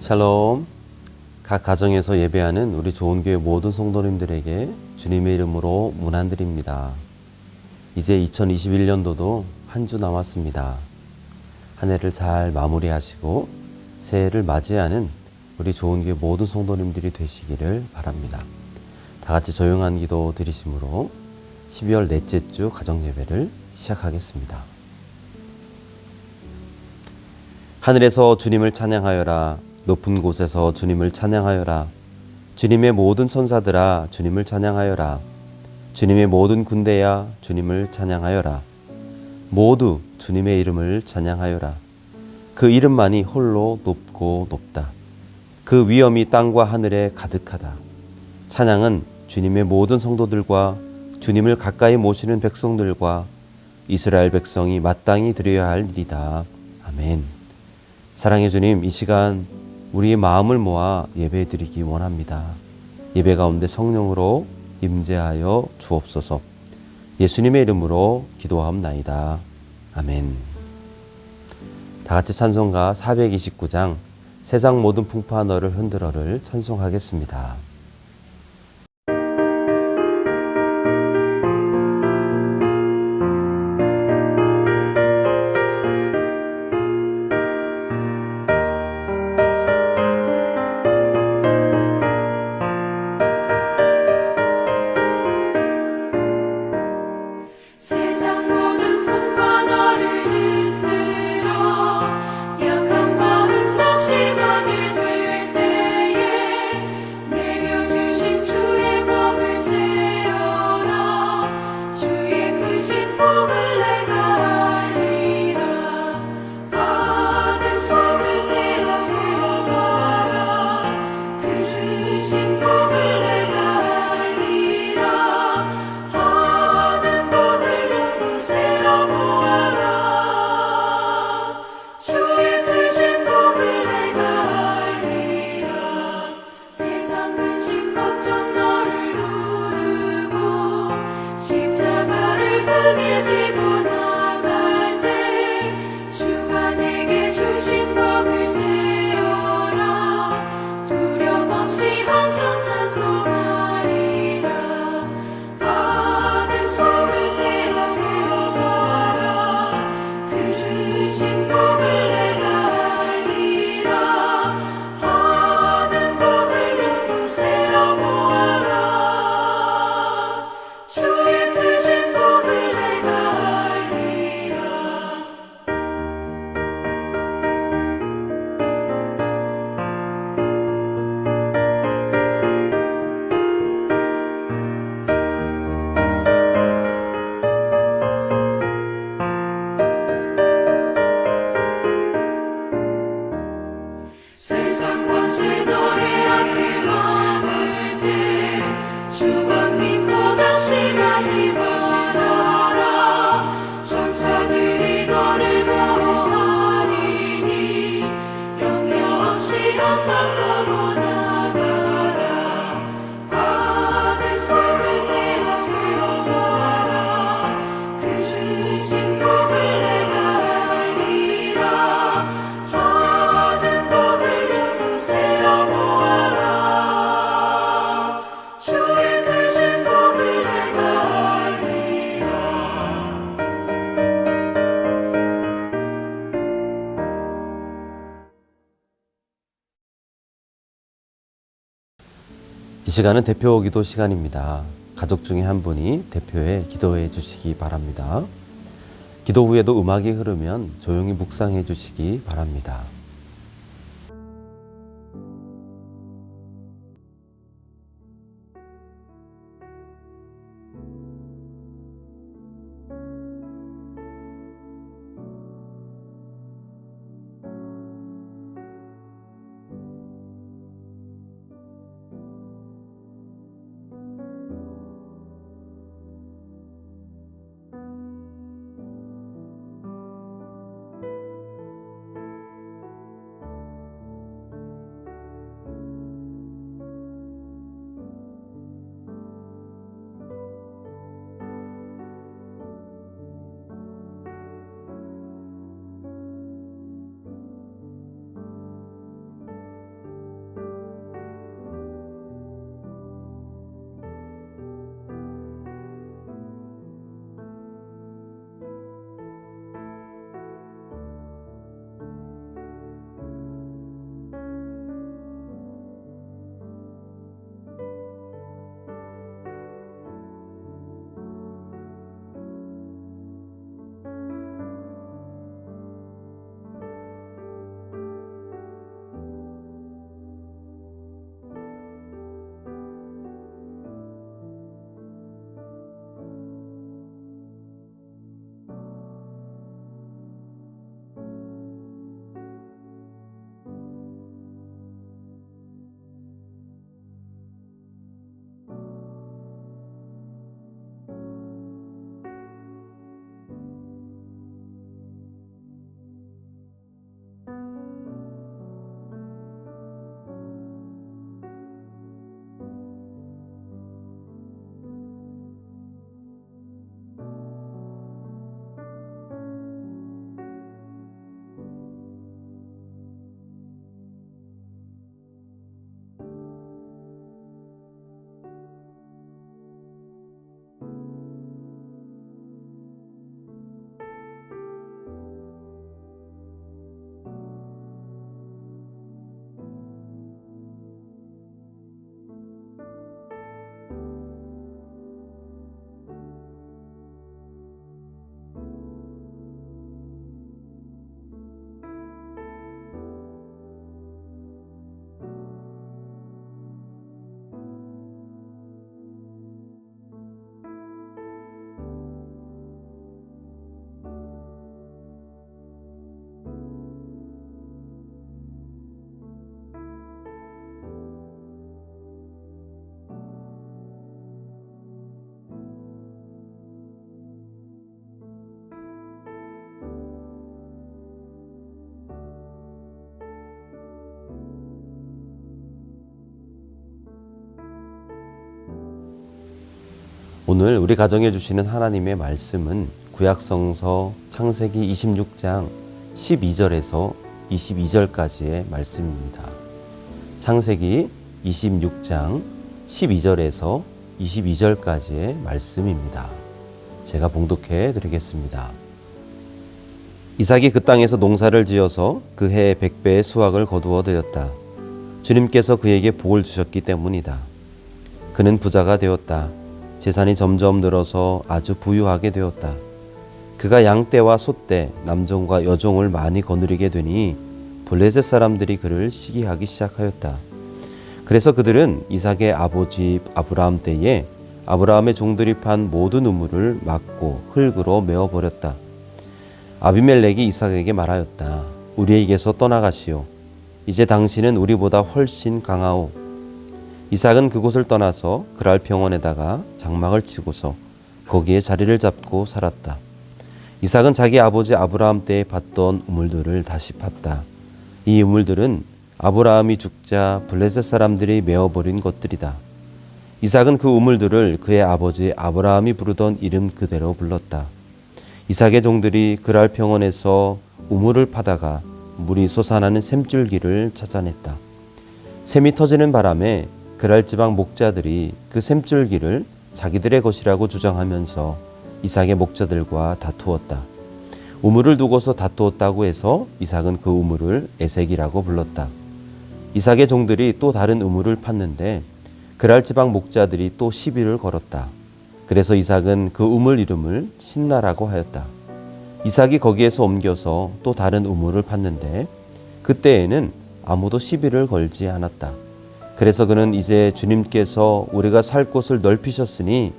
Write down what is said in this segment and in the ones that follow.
샬롬. 각 가정에서 예배하는 우리 좋은교회 모든 성도님들에게 주님의 이름으로 문안드립니다. 이제 2021년도도 한 주 남았습니다. 한 해를 잘 마무리하시고 새해를 맞이하는 우리 좋은교회 모든 성도님들이 되시기를 바랍니다. 다 같이 조용한 기도 드리심으로 12월 넷째 주 가정예배를 시작하겠습니다. 하늘에서 주님을 찬양하여라. 높은 곳에서 주님을 찬양하여라. 주님의 모든 천사들아 주님을 찬양하여라. 주님의 모든 군대야 주님을 찬양하여라. 모두 주님의 이름을 찬양하여라. 그 이름만이 홀로 높고 높다. 그 위엄이 땅과 하늘에 가득하다. 찬양은 주님의 모든 성도들과 주님을 가까이 모시는 백성들과 이스라엘 백성이 마땅히 드려야 할 일이다. 아멘. 사랑의 주님, 이 시간 우리의 마음을 모아 예배드리기 원합니다. 예배 가운데 성령으로 임재하여 주옵소서. 예수님의 이름으로 기도하옵나이다. 아멘. 다 같이 찬송가 429장 세상 모든 풍파 너를 흔들어를 찬송하겠습니다. 세상 모든 풍파 너를 흔들어 약한 마음 낙심하게 될 때에 내려주신 주의 복을 세어라. 주의 크신 복을 내가 알리라. 받은 속을 세워봐라. 그 주신 복을 내가 알리라. 받은 복을 세어보아라. 주의 크신 복을 내가 알리라. 세상 근심 걱정 너를 누르고 십자가를 등에 지고 나갈 때 주가 내게 주신 복을 세어라. 두려움 없이 항상 찬송하리라. 받은 속을 세워보아라. 그 주신 복을 내가 알리라. 받은 복을 모두 세어보아라. 주의 크신 복을 내가 알리라. 세상 권세 너의 앞에 막을 때 주만 믿고 낙심하지 말아라. 천사들이 너를 보호하리니 염려 없이 한방 보고 나가라. 받은 속을 세워보아라. 그 주신 복을 내가 알리라. 받은 복을 모두 세어보아라. 주의 크신 복을 내가 알리라. 이 시간은 대표 기도 시간입니다. 가족 중에 한 분이 대표에 기도해 주시기 바랍니다. 기도 후에도 음악이 흐르면 조용히 묵상해 주시기 바랍니다. 오늘 우리 가정에 주시는 하나님의 말씀은 구약성서 창세기 26장 12절에서 22절까지의 말씀입니다. 창세기 26장 12절에서 22절까지의 말씀입니다. 제가 봉독해 드리겠습니다. 이삭이 그 땅에서 농사를 지어서 그 해에 100배의 수확을 거두어 들였다. 주님께서 그에게 복을 주셨기 때문이다. 그는 부자가 되었다. 재산이 점점 늘어서 아주 부유하게 되었다. 그가 양떼와 소떼, 남종과 여종을 많이 거느리게 되니 블레셋 사람들이 그를 시기하기 시작하였다. 그래서 그들은 이삭의 아버지 아브라함 때에 아브라함의 종들이 판 모든 우물을 막고 흙으로 메워버렸다. 아비멜렉이 이삭에게 말하였다. 우리에게서 떠나가시오. 이제 당신은 우리보다 훨씬 강하오. 이삭은 그곳을 떠나서 그랄 평원에다가 장막을 치고서 거기에 자리를 잡고 살았다. 이삭은 자기 아버지 아브라함 때에 팠던 우물들을 다시 팠다. 이 우물들은 아브라함이 죽자 블레셋 사람들이 메어버린 것들이다. 이삭은 그 우물들을 그의 아버지 아브라함이 부르던 이름 그대로 불렀다. 이삭의 종들이 그랄 평원에서 우물을 파다가 물이 솟아나는 샘줄기를 찾아냈다. 샘이 터지는 바람에 그랄 지방 목자들이 그 샘줄기를 자기들의 것이라고 주장하면서 이삭의 목자들과 다투었다. 우물을 두고서 다투었다고 해서 이삭은 그 우물을 에색이라고 불렀다. 이삭의 종들이 또 다른 우물을 팠는데 그랄 지방 목자들이 또 시비를 걸었다. 그래서 이삭은 그 우물 이름을 신나라고 하였다. 이삭이 거기에서 옮겨서 또 다른 우물을 팠는데 그때에는 아무도 시비를 걸지 않았다. 그래서 그는 이제 주님께서 우리가 살 곳을 넓히셨으니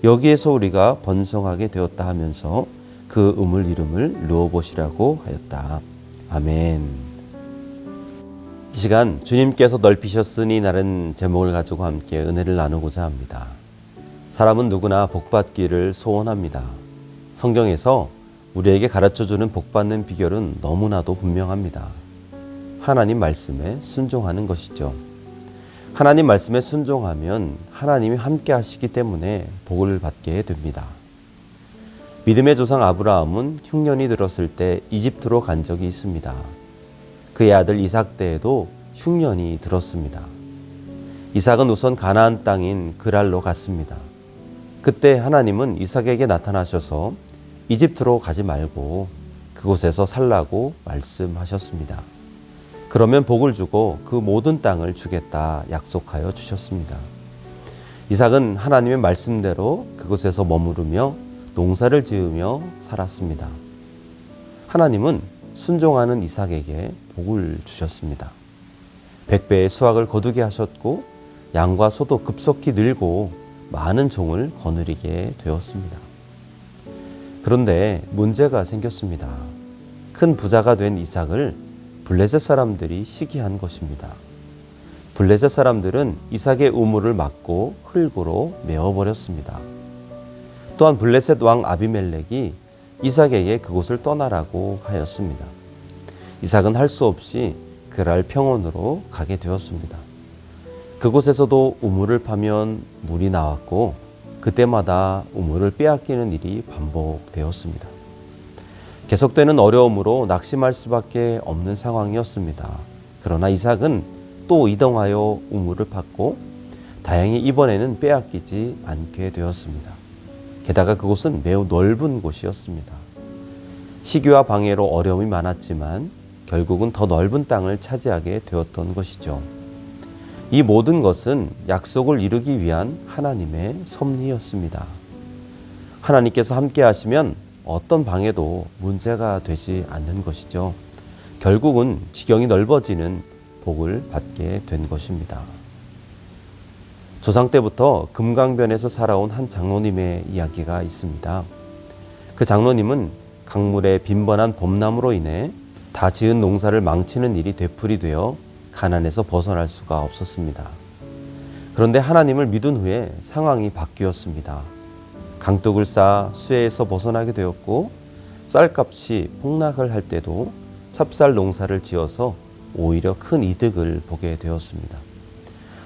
여기에서 우리가 번성하게 되었다 하면서 그 우물 이름을 르호봇이라고 하였다. 아멘. 이 시간 주님께서 넓히셨으니 라는 제목을 가지고 함께 은혜를 나누고자 합니다. 사람은 누구나 복받기를 소원합니다. 성경에서 우리에게 가르쳐주는 복받는 비결은 너무나도 분명합니다. 하나님 말씀에 순종하는 것이죠. 하나님 말씀에 순종하면 하나님이 함께 하시기 때문에 복을 받게 됩니다. 믿음의 조상 아브라함은 흉년이 들었을 때 이집트로 간 적이 있습니다. 그의 아들 이삭 때에도 흉년이 들었습니다. 이삭은 우선 가나안 땅인 그랄로 갔습니다. 그때 하나님은 이삭에게 나타나셔서 이집트로 가지 말고 그곳에서 살라고 말씀하셨습니다. 그러면 복을 주고 그 모든 땅을 주겠다 약속하여 주셨습니다. 이삭은 하나님의 말씀대로 그곳에서 머무르며 농사를 지으며 살았습니다. 하나님은 순종하는 이삭에게 복을 주셨습니다. 100배의 수확을 거두게 하셨고 양과 소도 급속히 늘고 많은 종을 거느리게 되었습니다. 그런데 문제가 생겼습니다. 큰 부자가 된 이삭을 블레셋 사람들이 시기한 것입니다. 블레셋 사람들은 이삭의 우물을 막고 흙으로 메워버렸습니다. 또한 블레셋 왕 아비멜렉이 이삭에게 그곳을 떠나라고 하였습니다. 이삭은 할 수 없이 그랄 평원으로 가게 되었습니다. 그곳에서도 우물을 파면 물이 나왔고 그때마다 우물을 빼앗기는 일이 반복되었습니다. 계속되는 어려움으로 낙심할 수밖에 없는 상황이었습니다. 그러나 이삭은 또 이동하여 우물을 팠고 다행히 이번에는 빼앗기지 않게 되었습니다. 게다가 그곳은 매우 넓은 곳이었습니다. 시기와 방해로 어려움이 많았지만 결국은 더 넓은 땅을 차지하게 되었던 것이죠. 이 모든 것은 약속을 이루기 위한 하나님의 섭리였습니다. 하나님께서 함께 하시면 어떤 방해도 문제가 되지 않는 것이죠. 결국은 지경이 넓어지는 복을 받게 된 것입니다. 조상 때부터 금강변에서 살아온 한 장로님의 이야기가 있습니다. 그 장로님은 강물의 빈번한 봄나무로 인해 다 지은 농사를 망치는 일이 되풀이되어 가난에서 벗어날 수가 없었습니다. 그런데 하나님을 믿은 후에 상황이 바뀌었습니다. 강둑을 쌓아 수해에서 벗어나게 되었고 쌀값이 폭락을 할 때도 찹쌀 농사를 지어서 오히려 큰 이득을 보게 되었습니다.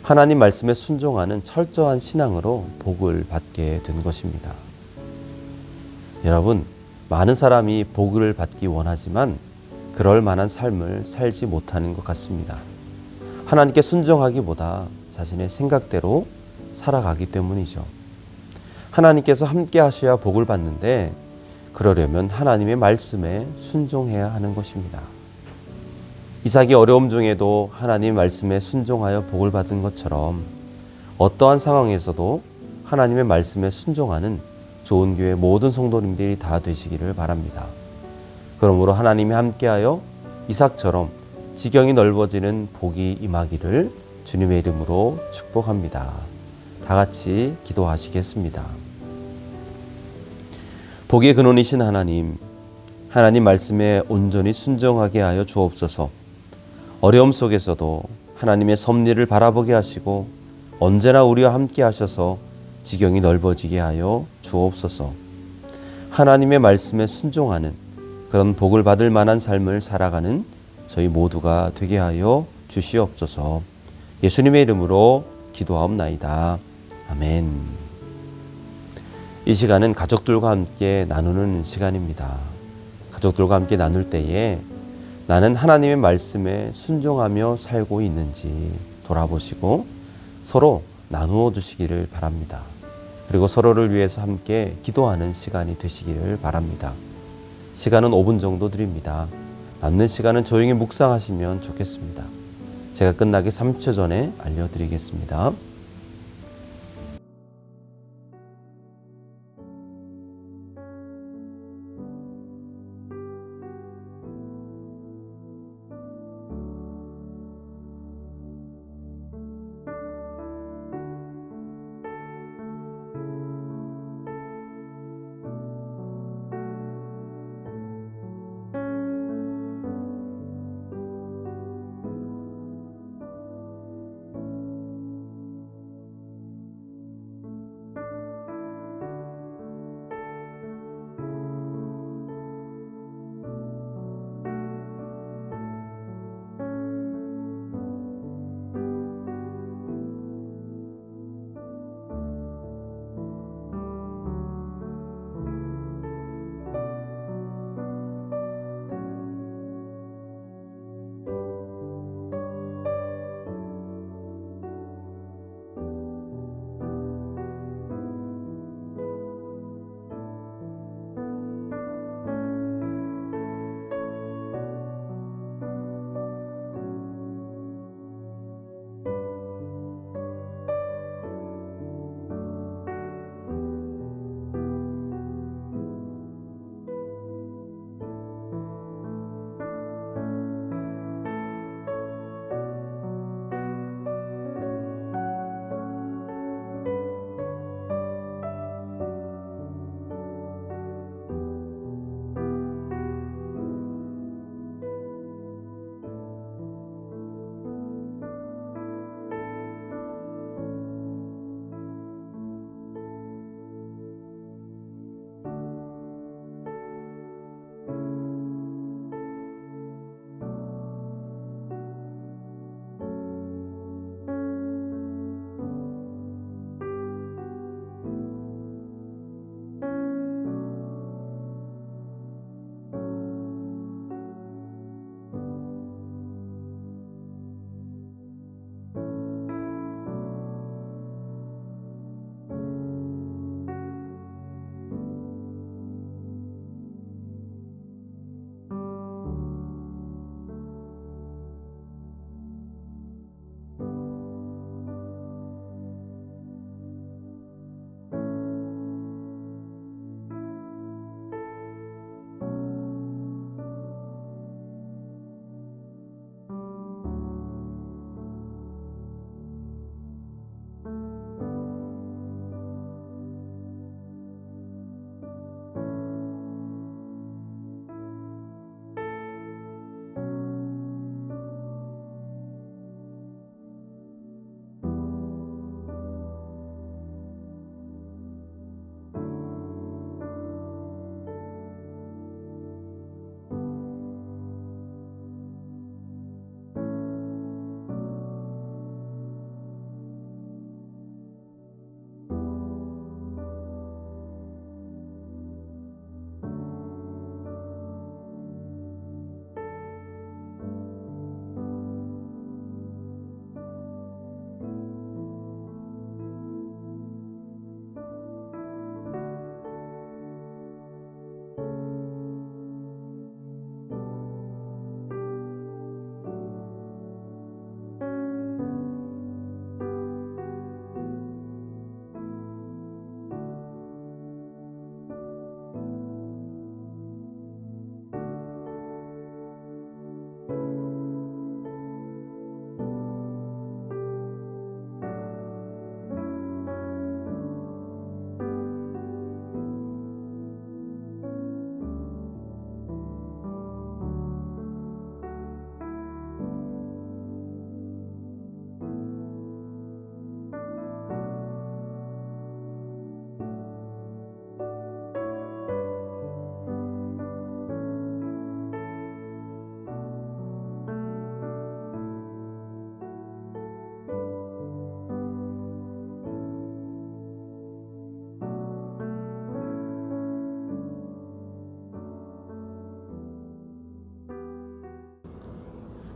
하나님 말씀에 순종하는 철저한 신앙으로 복을 받게 된 것입니다. 여러분, 많은 사람이 복을 받기 원하지만 그럴 만한 삶을 살지 못하는 것 같습니다. 하나님께 순종하기보다 자신의 생각대로 살아가기 때문이죠. 하나님께서 함께 하셔야 복을 받는데 그러려면 하나님의 말씀에 순종해야 하는 것입니다. 이삭이 어려움 중에도 하나님 말씀에 순종하여 복을 받은 것처럼 어떠한 상황에서도 하나님의 말씀에 순종하는 좋은 교회 모든 성도님들이 다 되시기를 바랍니다. 그러므로 하나님이 함께하여 이삭처럼 지경이 넓어지는 복이 임하기를 주님의 이름으로 축복합니다. 다 같이 기도하시겠습니다. 복의 근원이신 하나님, 하나님 말씀에 온전히 순종하게 하여 주옵소서. 어려움 속에서도 하나님의 섭리를 바라보게 하시고 언제나 우리와 함께 하셔서 지경이 넓어지게 하여 주옵소서. 하나님의 말씀에 순종하는 그런 복을 받을 만한 삶을 살아가는 저희 모두가 되게 하여 주시옵소서. 예수님의 이름으로 기도하옵나이다. 아멘. 이 시간은 가족들과 함께 나누는 시간입니다. 가족들과 함께 나눌 때에 나는 하나님의 말씀에 순종하며 살고 있는지 돌아보시고 서로 나누어 주시기를 바랍니다. 그리고 서로를 위해서 함께 기도하는 시간이 되시기를 바랍니다. 시간은 5분 정도 드립니다. 남는 시간은 조용히 묵상하시면 좋겠습니다. 제가 끝나기 3초 전에 알려드리겠습니다.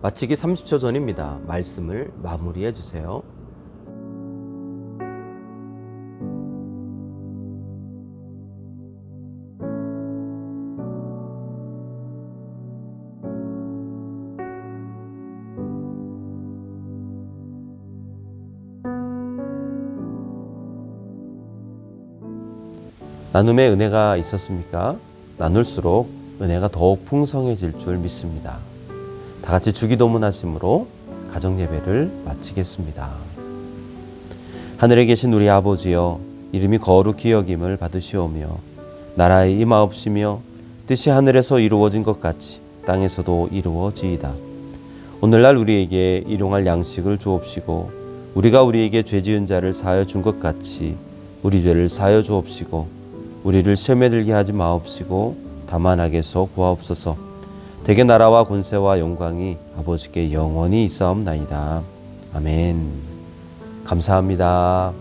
마치기 30초 전입니다. 말씀을 마무리해 주세요. 나눔의 은혜가 있었습니까? 나눌수록 은혜가 더욱 풍성해질 줄 믿습니다. 다 같이 주기도문 하심으로 가정예배를 마치겠습니다. 하늘에 계신 우리 아버지여, 이름이 거룩히 여김을 받으시오며 나라의 임하옵시며 뜻이 하늘에서 이루어진 것 같이 땅에서도 이루어지이다. 오늘날 우리에게 일용할 양식을 주옵시고 우리가 우리에게 죄 지은 자를 사하여 준 것 같이 우리 죄를 사하여 주옵시고 우리를 시험에 들게 하지 마옵시고 다만 악에서 구하옵소서. 대개 나라와 권세와 영광이 아버지께 영원히 있사옵나이다. 아멘. 감사합니다.